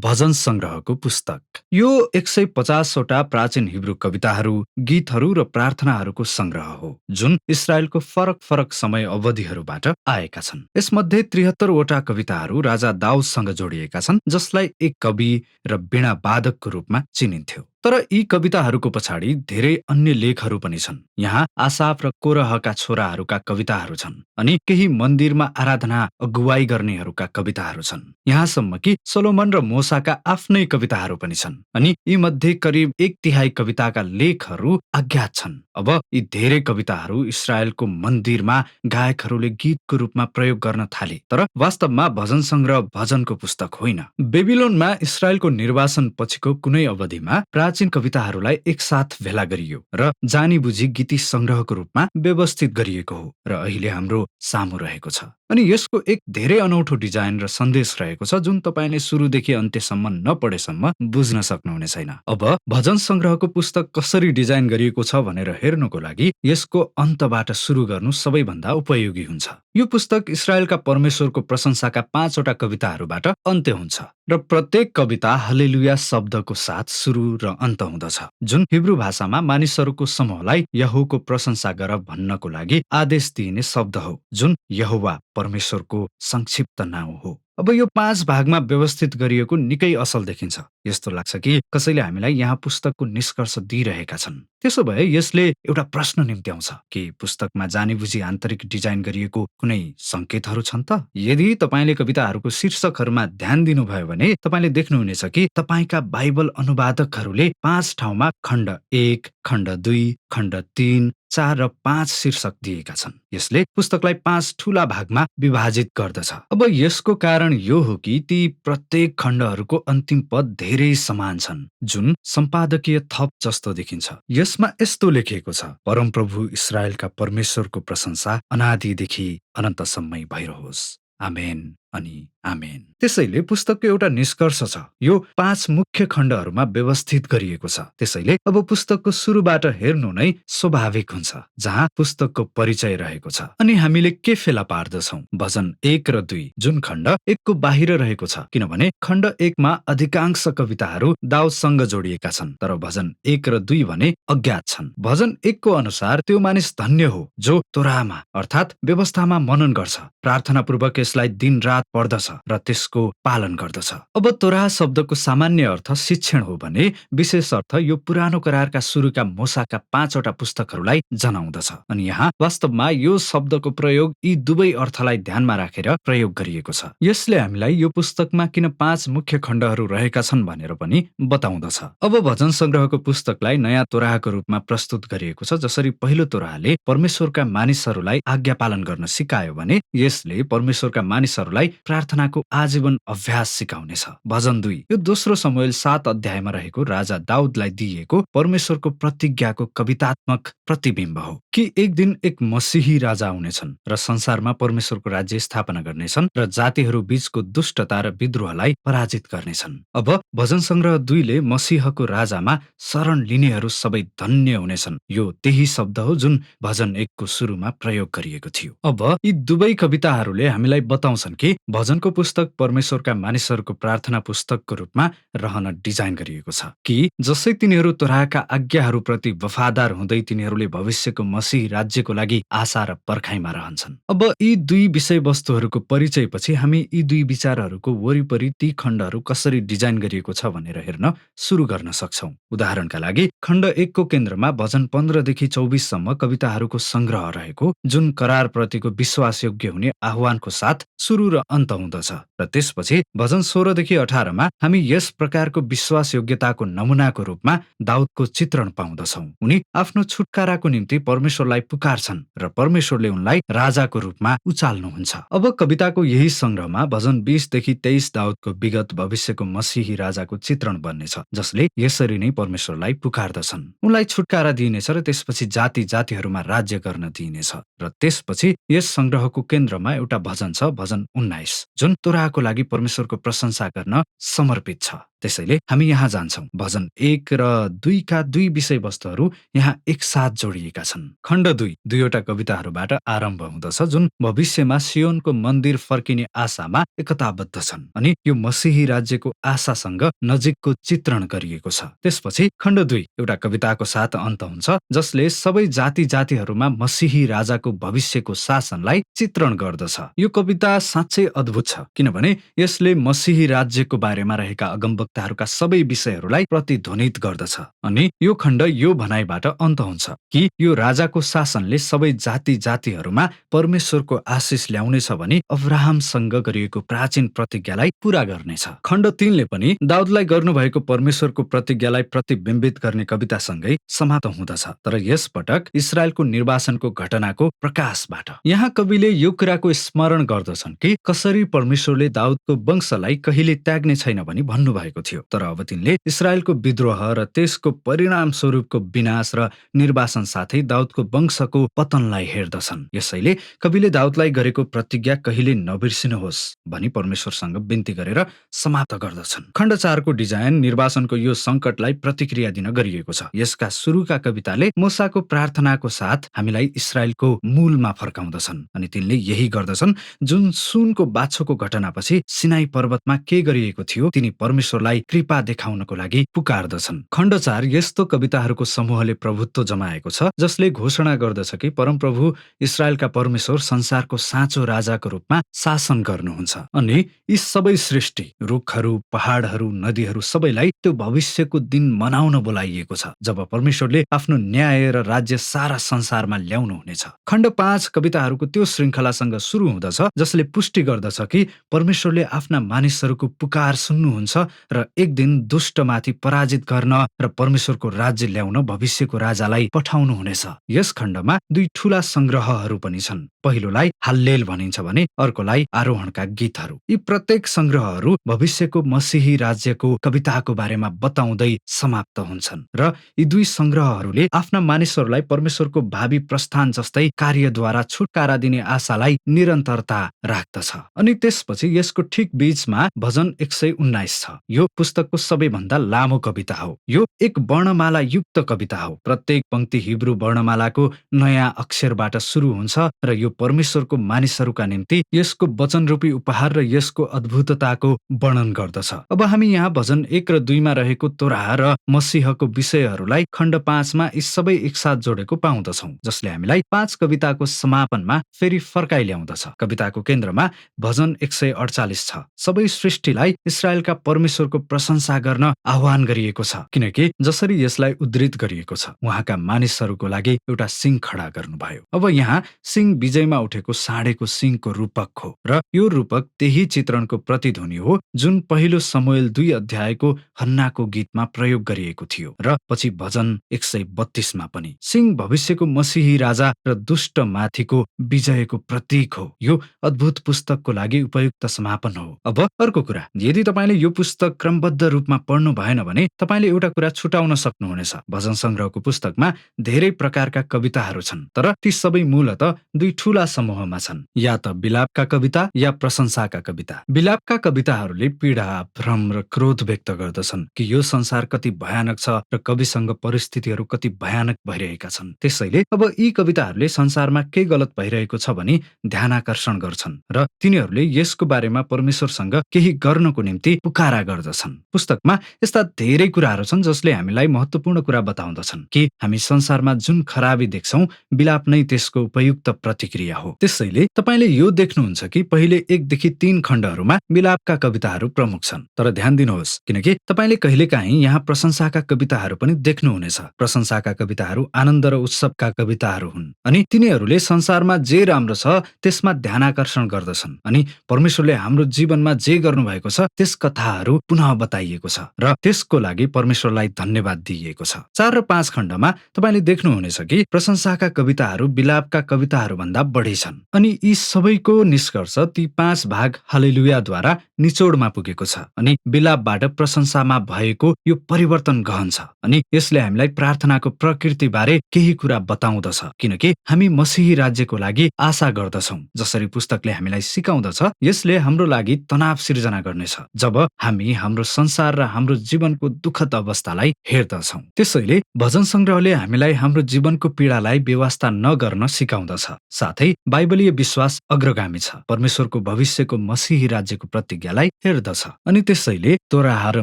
भजन संग्रहको पुस्तक। यो 150वटा प्राचीन हिब्रू कविताहरू, गीतहरू र प्रार्थनाहरूको संग्रह हो, जुन इस्राएलको फरक फरक समय अवधिहरूबाट आएका छन्। यसमध्ये 73वटा कविताहरू राजा दाउदसँग जोडिएका छन्, जसलाई एक कवि र वीणा वादकको रूपमा चिनिन्थ्यो। तर यी कविताहरूको पछाडि धेरै अन्य लेखहरू पनि छन्। यहाँ आसाफ र कोरहका छोराहरूका कविताहरू छन्, अनि केही मन्दिरमा आराधना अगुवाई गर्नेहरूका कविताहरू छन्। यहाँसम्म कि सोलोमन र मोसाका आफ्नै कविताहरू पनि छन्, अनि यी मध्ये करिब 1/3 कविताका लेखहरू अज्ञात छन्। अब यी धेरै कविताहरू इस्राएलको मन्दिरमा गायकहरूले गीतको रूपमा प्रयोग गर्न थाले, तर वास्तवमा भजन संग्रह भजनको पुस्तक होइन। बेबिलोनमा इस्राएलको निर्वासन पछिको कुनै अवधिमा प्राचीन कविताहरूलाई एकसाथ भेला गरियो र जानी बुझी गीती संग्रहको रूपमा व्यवस्थित गरिएको हो र अहिले हाम्रो सामु रहेको छ। अनि यसको एक धेरै अनौठो डिजाइन र सन्देश रहेको छ, जुन तपाईले सुरुदेखि अन्त्यसम्म नपढेसम्म बुझ्न सक्नुहुने छैन। अब भजन संग्रहको पुस्तक कसरी डिजाइन गरिएको छ भनेर हेर्नको लागि यसको अन्तबाट सुरु गर्नु सबैभन्दा उपयोगी हुन्छ। यो पुस्तक इस्राएलका परमेश्वरको प्रशंसाका 5वटा कविताहरूबाट अन्त्य हुन्छ, र प्रत्येक कविता हल्लेलुया शब्दको साथ सुरु र अन्त हुँदछ, जुन हिब्रू भाषामा मानिसहरूको समूहलाई यहोवाको प्रशंसा गर भन्नको लागि आदेश दिइने शब्द हो, जुन यहोवा परमेश्वरको संक्षिप्त नाउँ हो। अब यो 5 भागमा व्यवस्थित गरिएको निकै असल देखिन्छ। यस्तो लाग्छ कि कसैले हामीलाई यहाँ पुस्तकको निष्कर्ष दिइरहेका छन्। त्यसो भए यसले एउटा प्रश्न निम्त्याउँछ कि पुस्तकमा जानीबुझी आन्तरिक डिजाइन गरिएको कुनै संकेतहरू छन् त? यदि तपाईले कविताहरूको शीर्षकहरूमा ध्यान दिनुभयो भने तपाईले देख्नुहुनेछ कि तपाईका बाइबल अनुवादकहरूले 5 ठाउँमा खण्ड 1, खण्ड 2, खण्ड 3, 4 र 5 शीर्षक दिएका छन्। यसले पुस्तकलाई 5 ठूला भागमा विभाजित गर्दछ। अब यसको कारण यो हो कि ती प्रत्येक खण्डहरूको अन्तिम पद धेरै समान छन्, जुन सम्पादकीय थप जस्तो देखिन्छ। यसमा यस्तो लेखिएको छ: परमप्रभु इस्राएलका परमेश्वरको प्रशंसा अनादिदेखि अनन्तसम्मै भइरहोस्। आमेन अनि आमेन। त्यसैले पुस्तकको एउटा निष्कर्ष छ। यो 5 मुख्य खण्डहरूमा व्यवस्थित गरिएको छ। त्यसैले अब पुस्तकको सुरुबाट हेर्नु नै स्वाभाविक हुन्छ, जहाँ पुस्तकको परिचय रहेको छ। अनि हामीले के फेला पार्दछौं? भजन 1 र 2, जुन खण्ड 1 को बाहिर रहेको छ, किनभने खण्ड 1 मा अधिकांश कविताहरू दाउदसँग जोडिएका छन्, तर भजन 1 र 2 भने अज्ञात छन्। भजन 1 को अनुसार त्यो मानिस धन्य हो जो तोरामा अर्थात् व्यवस्थामा मनन गर्छ, प्रार्थनापूर्वक यसलाई दिन रात पढ्दछ र त्यसको पालन गर्दछ। अब तोरा शब्दको सामान्य अर्थ शिक्षण हो भने विशेष अर्थ यो पुरानो करारका सुरुका मोसाका 5वटा पुस्तकहरूलाई जनाउँदछ। अनि यहाँ वास्तवमा यो शब्दको प्रयोग यी दुवै अर्थलाई ध्यानमा राखेर प्रयोग गरिएको छ। यसले हामीलाई यो पुस्तकमा किन 5 मुख्य खण्डहरू रहेका छन् भनेर पनि बताउँदछ। अब भजन संग्रहको पुस्तकलाई नयाँ तोराहको रूपमा प्रस्तुत गरिएको छ। जसरी पहिलो तोराहले परमेश्वरका मानिसहरूलाई आज्ञा पालन गर्न सिकायो भने यसले परमेश्वरका मानिसहरूलाई प्रार्थनाको आजीवन अभ्यास सिकाउनेछ। भजन 2 यो दोस्रो शमूएल 7 अध्यायमा रहेको राजा दाउदलाई दिइएको परमेश्वरको प्रतिज्ञाको कवितात्मक प्रतिबिम्ब हो कि एक दिन एक मसीही राजा आउनेछन् र संसारमा परमेश्वरको राज्य स्थापना गर्नेछन् र जातिहरू बीचको दुष्टता र विद्रोहलाई पराजित गर्नेछन्। अब भजन संग्रह 2 ले मसीहको राजामा शरण लिनेहरू सबै धन्य हुनेछन्। यो त्यही शब्द हो जुन भजन 1 को सुरुमा प्रयोग गरिएको थियो। अब यी दुवै कविताहरूले हामीलाई बताउँछन् कि भजनको पुस्तक परमेश्वरका मानिसहरूको प्रार्थना पुस्तकको रूपमा रहन डिजाइन गरिएको छ, कि जसै तिनीहरू तोराहका आज्ञाहरूप्रति वफादार हुँदै तिनीहरूले भविष्यको मसीह राज्यको लागि आशा र पर्खाइमा रहन्छन्। अब यी दुई विषयवस्तुहरूको परिचयपछि हामी यी दुई विचारहरूको वरिपरि ती खण्डहरू कसरी डिजाइन गरिएको छ भनेर हेर्न सुरु गर्न सक्छौं। उदाहरणका लागि खण्ड 1 को केन्द्रमा भजन 15 देखि 24 सम्म कविताहरूको संग्रह रहेको, जुन करारप्रतिको विश्वासयोग्य हुने आह्वानको साथ सुरु र अन्त हुँदछ। र त्यसपछि भजन 16 देखि 18 मा हामी यस प्रकारको विश्वासयोग्यताको नमुनाको रूपमा दाउदको चित्रण पाउँदछौं। उनी आफ्नो छुटकाराको निम्ति परमेश्वरलाई पुकार्छन् र परमेश्वरले उनलाई राजाको रूपमा उचाल्नुहुन्छ। अब कविताको यही संग्रहमा भजन 20 देखि 23 दाउदको विगत भविष्यको मसीही राजाको चित्रण बन्नेछ, जसले यसरी नै परमेश्वरलाई पुकार्दछन्। उनलाई छुटकारा दिइनेछ र त्यसपछि जाति जातिहरूमा राज्य गर्न दिइनेछ। र त्यसपछि यस संग्रहको केन्द्रमा एउटा भजन छ, भजन 19, जुन तोराहको लागि परमेश्वरको प्रशंसा गर्न समर्पित छ। त्यसैले हामी यहाँ जान्छौं। भजन 1 र 2 का दुई विषयवस्तुहरू यहाँ एकसाथ जोडिएका छन्। खण्ड 2 दुईवटा कविताहरूबाट आरम्भ हुँदछ जुन भविष्यमा सियोनको मन्दिर फर्किने आशामा एकताबद्ध छन् अनि यो मसीही राज्यको आशासँग नजिकको चित्रण गरिएको छ। त्यसपछि खण्ड 2 एउटा कविताको साथ अन्त हुन्छ जसले सबै जाति जातिहरूमा मसीही राजाको भविष्यको शासनलाई चित्रण गर्दछ। यो कविता साँच्चै अद्भुत छ किनभने यसले मसीही राज्यको बारेमा रहेका अगमवक्ताहरूका सबै विषयहरूलाई प्रतिध्वनित गर्दछ अनि यो खण्ड यो भनाइबाट अन्त हुन्छ कि यो राजाको शासनले सबै जाति जातिहरूमा परमेश्वरको आशिष ल्याउनेछ भनी अब्राहमसँग गरिएको प्राचीन प्रतिज्ञालाई पूरा गर्नेछ। खण्ड 3 ले पनि दाउदलाई गर्नुभएको परमेश्वरको प्रतिज्ञालाई प्रतिबिम्बित गर्ने कवितासँगै समाप्त हुँदछ, तर यस पटक इस्रायलको निर्वासनको घटनाको प्रकाशबाट। यहाँ कविले यो कुराको स्मरण गर्दछन् कि कसरी परमेश्वरले दाउदको वंशलाई कहिले त्याग्ने छैन भनी भन्नुभएको थियो, तर अब तिनले इस्रायलको विद्रोह र त्यसको परिणाम स्वरूपको विनाश र निर्वासन साथै दाउदको वंशको पतनलाई हेर्दछन्। यसैले कविले दाउदलाई गरेको प्रतिज्ञा कहिले नबिर्सिनुहोस् भनी परमेश्वरसँग बिन्ती गरेर समाप्त गर्दछन्। खण्ड 4 को डिजाइन निर्वासनको यो संकटलाई प्रतिक्रिया दिन गरिएको छ। यसका सुरुका कविताले मूसाको प्रार्थनाको साथ हामीलाई इस्रायलको मूलमा फर्काउँदछन् अनि तिनले यही गर्दछन् जुन सुनको बाछोको घटनापछि सिनाई पर्वतमा के गरिएको थियो तिनी परमेश्वरलाई कृपा देखाउनको लागि पुकार्दछन्। खण्ड 4 यस्तो कविताहरूको समूहले प्रभुत्व जमाएको छ जसले घोषणा गर्दछ कि परमप्रभु इस्रायलका परमेश्वर संसारको साँचो राजाको रूपमा शासन गर्नुहुन्छ अनि यी सबै सृष्टि, रुखहरू, पहाडहरू, नदीहरू सबैलाई त्यो भविष्यको दिन मनाउन बोलाइएको छ जब परमेश्वरले आफ्नो न्याय र राज्य सारा संसारमा ल्याउनु हुनेछ। खण्ड 5 कविताहरूको त्यो श्रृङ्खलासँग सुरु हुँदछ जसले पुष्टि गर्दछ कि परमेश्वरले आफ्ना मानिसहरूको पुकार सुन्नुहुन्छ र एक दिन दुष्टमाथि पराजित गर्न र परमेश्वरको राज्य ल्याउन भविष्यको राजालाई पठाउनु हुनेछ। यस खण्डमा दुई ठूला संग्रहहरू पनि छन्। पहिलोलाई हल्लेल भनिन्छ भने अर्कोलाई आरोहणका गीतहरू। यी प्रत्येक संग्रहहरू भविष्यको मसीही राज्यको कविताको बारेमा बताउँदै समाप्त हुन्छन् र यी दुई संग्रहहरूले आफ्ना मानिसहरूलाई परमेश्वरको भावी प्रस्थान जस्तै कार्यद्वारा छुटकारा दिने आशालाई निरन्तरता राख्दछ। अनि त्यसपछि यसको ठिक बीचमा भजन 119 छ। यो पुस्तकको सबैभन्दा लामो कविता हो। यो एक वर्णमाला युक्त कविता हो। प्रत्येक पंक्ति हिब्रू वर्णमालाको नयाँ अक्षरबाट सुरु हुन्छ र यो परमेश्वरको मानिसहरूका निम्ति यसको वचनरूपी उपहार र यसको अद्भुतताको वर्णन गर्दछ। अब हामी यहाँ भजन 1 र 2 मा रहेको तोराह र मसीहको विषयहरूलाई खण्ड 5 मा यी सबै एकसाथ जोडेको पाउँदछौँ जसले हामीलाई 5 कविताको समापनमा फेरि फर्काइ ल्याउँदछ। कविताको केन्द्रमा भजन 148 छ। सबै सृष्टिलाई इस्रायलका परमेश्वरको प्रशंसा गर्न आह्वान गरिएको छ किनकि जसरी यसलाई उद्धृत गरिएको छ उहाँका मानिसहरूको लागि एउटा सिंह खडा गर्नुभयो। अब यहाँ सिंह विजयमा उठेको साँडेको सिंहको रूपक हो र यो रूपक त्यही चित्रणको प्रतिध्वनि हो जुन पहिलो शमूएल 2 अध्यायको हन्नाको गीतमा प्रयोग गरिएको थियो र पछि भजन 132 मा पनि। सिंह भविष्यको मसीही राजा र दुष्ट माथिको विजयको प्रतीक हो। यो अद्भुत पुस्तकको लागि उपयुक्त समापन हो। अब अर्को कुरा, यदि तपाईले यो पुस्तक क्रमबद्ध रूपमा पढ्नु भएन भने तपाईले एउटा कुरा छुटाउन सक्नुहुनेछ। भजन संग्रहको पुस्तकमा धेरै प्रकारका कविताहरू छन् तर ती सबै मूलत दुई ठूला समूहमा छन्, या त विलापका कविता या प्रशंसाका कविता। विलापका कविताहरूले पीडा, भ्रम र क्रोध व्यक्त गर्दछन् कि यो संसार कति भयानक छ र कविसँग परिस्थितिहरू कति भयानक भइरहेका छन्। त्यसैले अब यी कविताहरूले संसारमा के गलत भइरहेको छ भनी ध्यानाकर्षण गर्छन् र तिनीहरूले यसको बारेमा परमेश्वरसँग केही गर्नको निम्ति पुकारा गर्दछन्। पुस्तकमा यस्ता धेरै कुराहरू छन् जसले हामीलाई महत्त्वपूर्ण कुरा बताउँदछन् कि हामी संसारमा जुन खराबी देख्छौं विलाप नै त्यसको उपयुक्त प्रतिक्रिया हो। त्यसैले तपाईले यो देख्नुहुन्छ कि पहिले 1 देखि 3 खण्डहरूमा विलापका कविताहरू प्रमुख छन्, तर ध्यान दिनुहोस् किनकि तपाईले कहिलेकाहीँ यहाँ प्रशंसाका कविताहरू पनि देख्नुहुनेछ। प्रशंसाका कविताहरू आनन्द र उत्सवका कविताहरू हुन् अनि तिनीहरूले संसारमा जे राम्रो छ त्यसमा ध्यानाकर्षण गर्दछन् अनि परमेश्वरले हाम्रो जीवनमा जे गर्नुभएको छ त्यस कथाहरू पुनः बताइएको छ र त्यसको लागि परमेश्वरलाई धन्यवाद दिइएको छ। 4 र 5 खण्डमा तपाईले देख्नुहुनेछ कि प्रशंसाका कविताहरू विलापका कविताहरू भन्दा बढी छन् अनि यी सबैको निष्कर्ष ती 5 भाग हालेलुयाद्वारा निचोडमा पुगेको छ अनि विलापबाट प्रशंसामा भएको यो परिवर्तन गहन छ अनि यसले हामीलाई प्रार्थनाको प्रकृतिबारे केही कुरा बताउँदछ किनकि हामी मसीही राज्यको लागि आशा गर्दछौँ। जसरी पुस्तकले हामीलाई सिकाउँदछ, यसले हाम्रो लागि तनाव सिर्जना गर्नेछ जब हामी हाम्रो संसार र हाम्रो जीवनको दुःखद अवस्थालाई हेर्दछौँ। त्यसैले भजन संग्रहले हामीलाई हाम्रो जीवनको पीडालाई बेवास्ता नगर्न सिकाउँदछ। साथै बाइबलीय विश्वास अग्रगामी छ, परमेश्वरको भविष्यको मसीही राज्यको प्रतिज्ञालाई हेर्दछ अनि त्यसैले तोराह र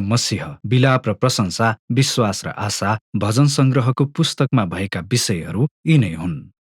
मसीह, विलाप र प्रशंसा, विश्वास र आशा भजन संग्रहको पुस्तकमा भएका विषयहरू यी नै हुन्।